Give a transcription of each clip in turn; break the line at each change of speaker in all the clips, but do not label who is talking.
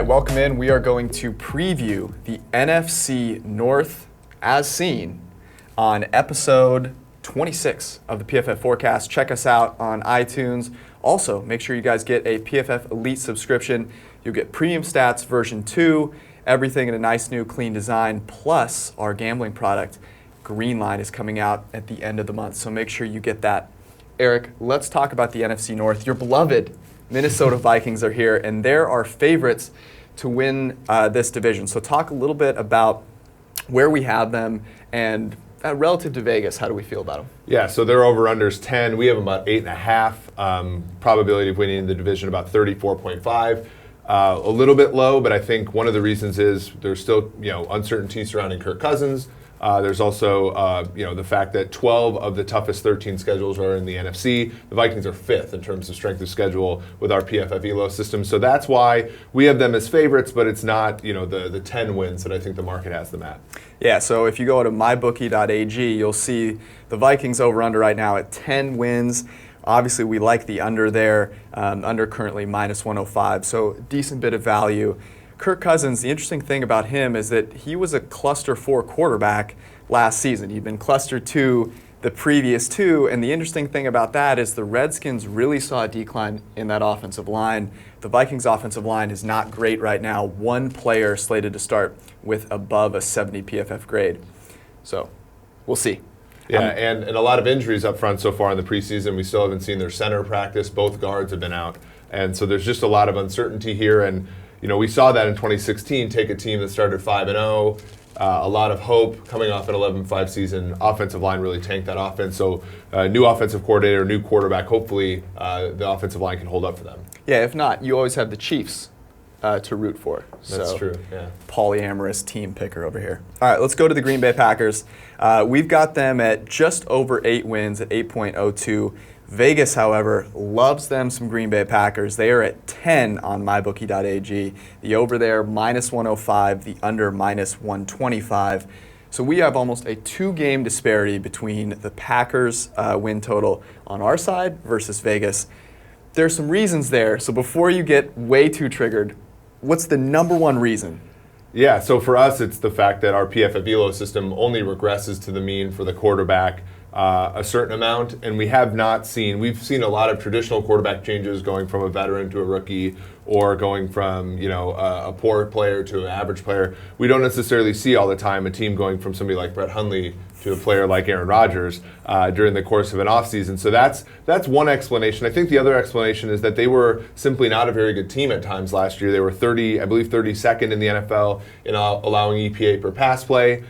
right, welcome in. We are going to preview the NFC North as seen on episode 26 of the PFF Forecast. Check us out on iTunes. Also, make sure you guys get a PFF Elite subscription. You'll get Premium Stats version 2, everything in a nice new clean design, plus our gambling product, Green Line, is coming out at the end of the month. So make sure you get that. Eric, let's talk about the NFC North. Your beloved Minnesota Vikings are here, and they're our favorites to win this division. So talk a little bit about where we have them and relative to Vegas, how do we feel about them?
Yeah, so their over-under's 10. We have about 8.5. Probability of winning the division about 34.5. A little bit low, but I think one of the reasons is there's still uncertainty surrounding Kirk Cousins. There's also the fact that 12 of the toughest 13 schedules are in the NFC. The Vikings are 5th in terms of strength of schedule with our PFF ELO system. So that's why we have them as favorites, but it's not the 10 wins that I think the market has them at.
Yeah, so if you go to mybookie.ag, you'll see the Vikings over-under right now at 10 wins. Obviously, we like the under there, under currently minus 105, so decent bit of value. Kirk Cousins, the interesting thing about him is that he was a cluster 4 quarterback last season. He'd been cluster 2 the previous 2, and the interesting thing about that is the Redskins really saw a decline in that offensive line. The Vikings offensive line is not great right now. One player slated to start with above a 70 PFF grade. So we'll see.
Yeah, and a lot of injuries up front so far in the preseason. We still haven't seen their center practice. Both guards have been out. And so there's just a lot of uncertainty here. And we saw that in 2016, take a team that started 5-0, a lot of hope coming off an 11-5 season. Offensive line really tanked that offense. So new offensive coordinator, new quarterback, hopefully the offensive line can hold up for them.
Yeah, if not, you always have the Chiefs to root for.
That's true, yeah.
Polyamorous team picker over here. All right, let's go to the Green Bay Packers. We've got them at just over 8 wins at 8.02. Vegas, however, loves them some Green Bay Packers. They are at 10 on mybookie.ag. The over there, minus 105. The under, minus 125. So we have almost a 2-game disparity between the Packers win total on our side versus Vegas. There's some reasons there. So before you get way too triggered, what's the number one reason?
Yeah, so for us, it's the fact that our PFF ELO system only regresses to the mean for the quarterback a certain amount, and we've seen a lot of traditional quarterback changes going from a veteran to a rookie or going from a poor player to an average player. We don't necessarily see all the time a team going from somebody like Brett Hundley to a player like Aaron Rodgers during the course of an offseason. So that's one explanation. I think the other explanation is that they were simply not a very good team at times last year. They were 32nd in the NFL in allowing EPA per pass play.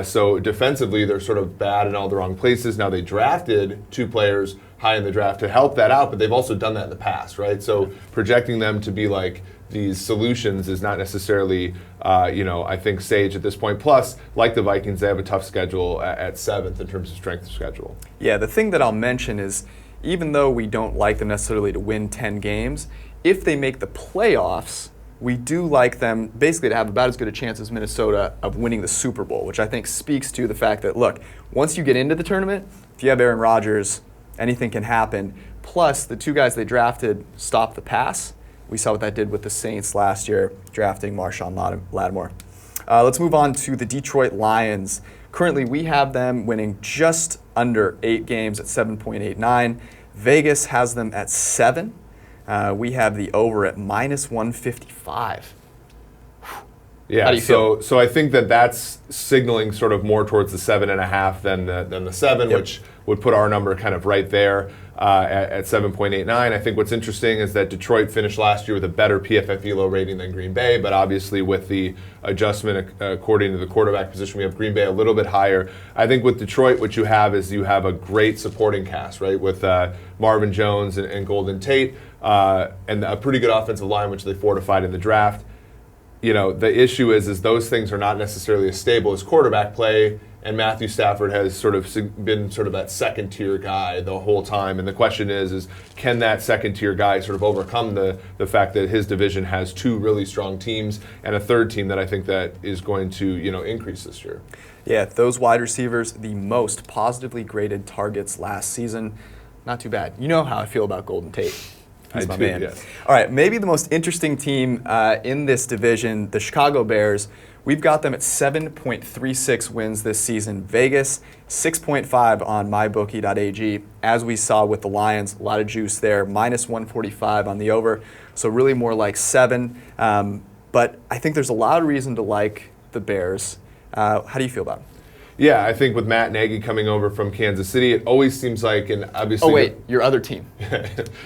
So defensively, they're sort of bad in all the wrong places. Now, they drafted 2 players high in the draft to help that out, but they've also done that in the past, right? So projecting them to be like these solutions is not necessarily, I think, sage at this point. Plus, like the Vikings, they have a tough schedule at 7th in terms of strength of schedule.
Yeah, the thing that I'll mention is even though we don't like them necessarily to win 10 games, if they make the playoffs, we do like them basically to have about as good a chance as Minnesota of winning the Super Bowl, which I think speaks to the fact that, look, once you get into the tournament, if you have Aaron Rodgers, anything can happen. Plus, the 2 guys they drafted stopped the pass. We saw what that did with the Saints last year, drafting Marshawn Lattimore. Let's move on to the Detroit Lions. Currently, we have them winning just under 8 games at 7.89. Vegas has them at 7. We have the over at minus 155.
Yeah,
How do you feel?
So I think that's signaling sort of more towards the 7.5 than the 7,
Yep.
which would put our number kind of right there at 7.89. I think what's interesting is that Detroit finished last year with a better PFF ELO rating than Green Bay, but obviously with the adjustment according to the quarterback position, we have Green Bay a little bit higher. I think with Detroit, what you have is you have a great supporting cast, right, with Marvin Jones and Golden Tate, and a pretty good offensive line, which they fortified in the draft. The issue is those things are not necessarily as stable as quarterback play, and Matthew Stafford has sort of been sort of that second-tier guy the whole time. And the question is can that second-tier guy sort of overcome the fact that his division has 2 really strong teams and a third team that I think that is going to increase this year?
Yeah, those wide receivers, the most positively graded targets last season. Not too bad. You know how I feel about Golden Tate. He's my
do,
man.
yes.
All right, maybe the most interesting team in this division, the Chicago Bears. We've got them at 7.36 wins this season. Vegas, 6.5 on mybookie.ag. As we saw with the Lions, a lot of juice there, minus 145 on the over. So really more like 7. But I think there's a lot of reason to like the Bears. How do you feel about them?
Yeah, I think with Matt Nagy coming over from Kansas City, it always seems like, and obviously,
Oh wait, your other team.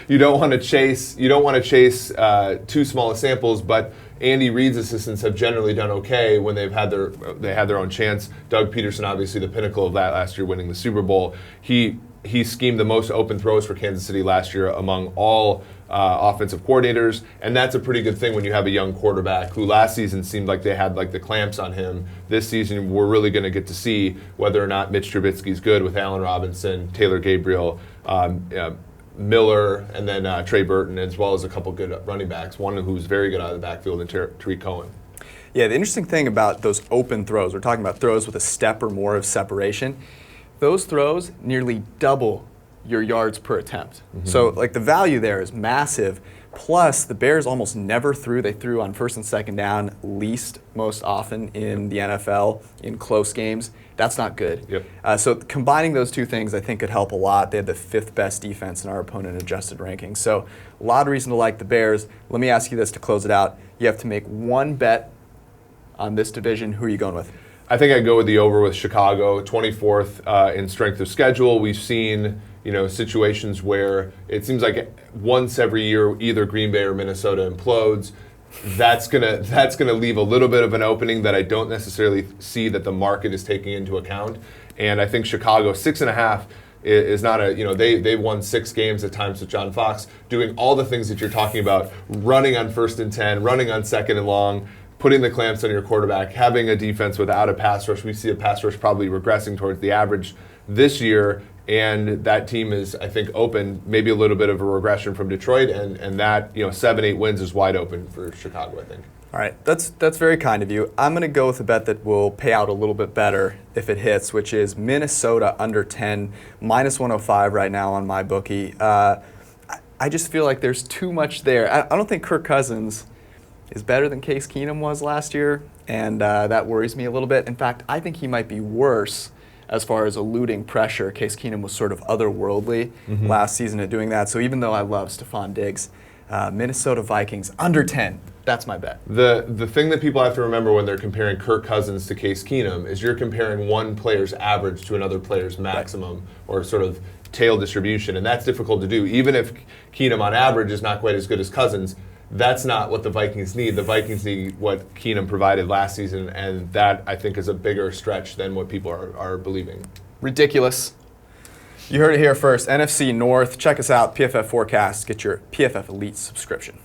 you don't want to chase too small of samples, but Andy Reid's assistants have generally done okay when they had their own chance. Doug Peterson, obviously the pinnacle of that last year, winning the Super Bowl. He schemed the most open throws for Kansas City last year among all offensive coordinators, and that's a pretty good thing when you have a young quarterback who last season seemed like they had like the clamps on him. This season, we're really going to get to see whether or not Mitch Trubisky's good with Allen Robinson, Taylor Gabriel, Miller, and then Trey Burton, as well as a couple good running backs, one who's very good out of the backfield, and Tariq Cohen.
Yeah, the interesting thing about those open throws, we're talking about throws with a step or more of separation, those throws nearly double your yards per attempt. So like the value there is massive. Plus the Bears almost never threw. They threw on first and second down least most often in the NFL in close games. That's not good.
Yep.
So combining those two things I think could help a lot. They had the 5th best defense in our opponent adjusted rankings. So a lot of reason to like the Bears. Let me ask you this to close it out. You have to make one bet on this division. Who are you going with?
I think I'd go with the over with Chicago, 24th in strength of schedule. We've seen situations where it seems like once every year either Green Bay or Minnesota implodes. That's gonna leave a little bit of an opening that I don't necessarily see that the market is taking into account. And I think Chicago 6.5 is not they've won 6 games at times with John Fox, doing all the things that you're talking about, running on 1st and 10, running on 2nd and long, putting the clamps on your quarterback, having a defense without a pass rush. We see a pass rush probably regressing towards the average this year, and that team is, I think, open, maybe a little bit of a regression from Detroit, and that 7-8 wins is wide open for Chicago, I think.
All right, that's very kind of you. I'm going to go with a bet that will pay out a little bit better if it hits, which is Minnesota under 10, minus 105 right now on my bookie. I just feel like there's too much there. I don't think Kirk Cousins is better than Case Keenum was last year, and that worries me a little bit. In fact, I think he might be worse as far as eluding pressure. Case Keenum was sort of otherworldly last season at doing that. So even though I love Stephon Diggs, Minnesota Vikings under 10, that's my bet.
The thing that people have to remember when they're comparing Kirk Cousins to Case Keenum is you're comparing one player's average to another player's maximum, or sort of tail distribution, and that's difficult to do. Even if Keenum on average is not quite as good as Cousins, that's not what the Vikings need. The Vikings need what Keenum provided last season, and that, I think, is a bigger stretch than what people are believing.
Ridiculous. You heard it here first. NFC North. Check us out, PFF Forecast. Get your PFF Elite subscription.